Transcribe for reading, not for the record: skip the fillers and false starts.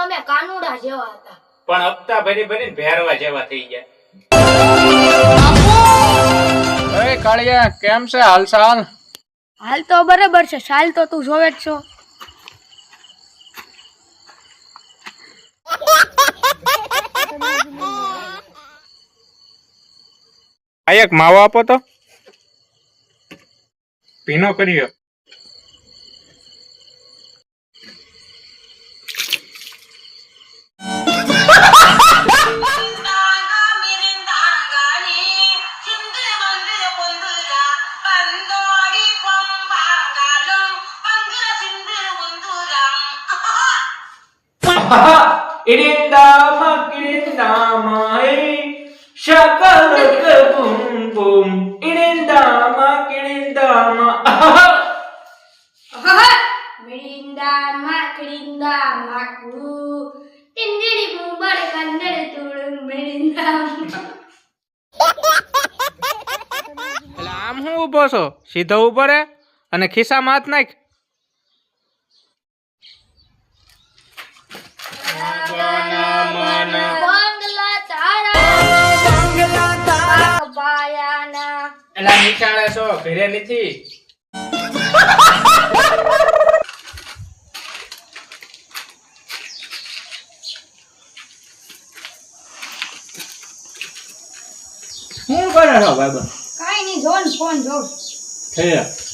અમે કાનુડા જેવા હતા પણ હપ્તા ભરી ભરીને ભેરવા જેવા થઈ ગયા. અરે કાળિયા કેમ છે હાલચાલ? હાલ તો બરાબર છે, સાલ તો તું જોવે જ છો. આ એક માવો આપો તો પીનો કર્યો. આમ હું ઊભો છો? સીધો ઊભો રે અને ખિસ્સામાં હાથ નાખ. એલા નિશાળે છો, ઘરે નથી. શું કરે છો ભાઈ? કાઈ નહીં, જોન ફોન જોઉં. થઈ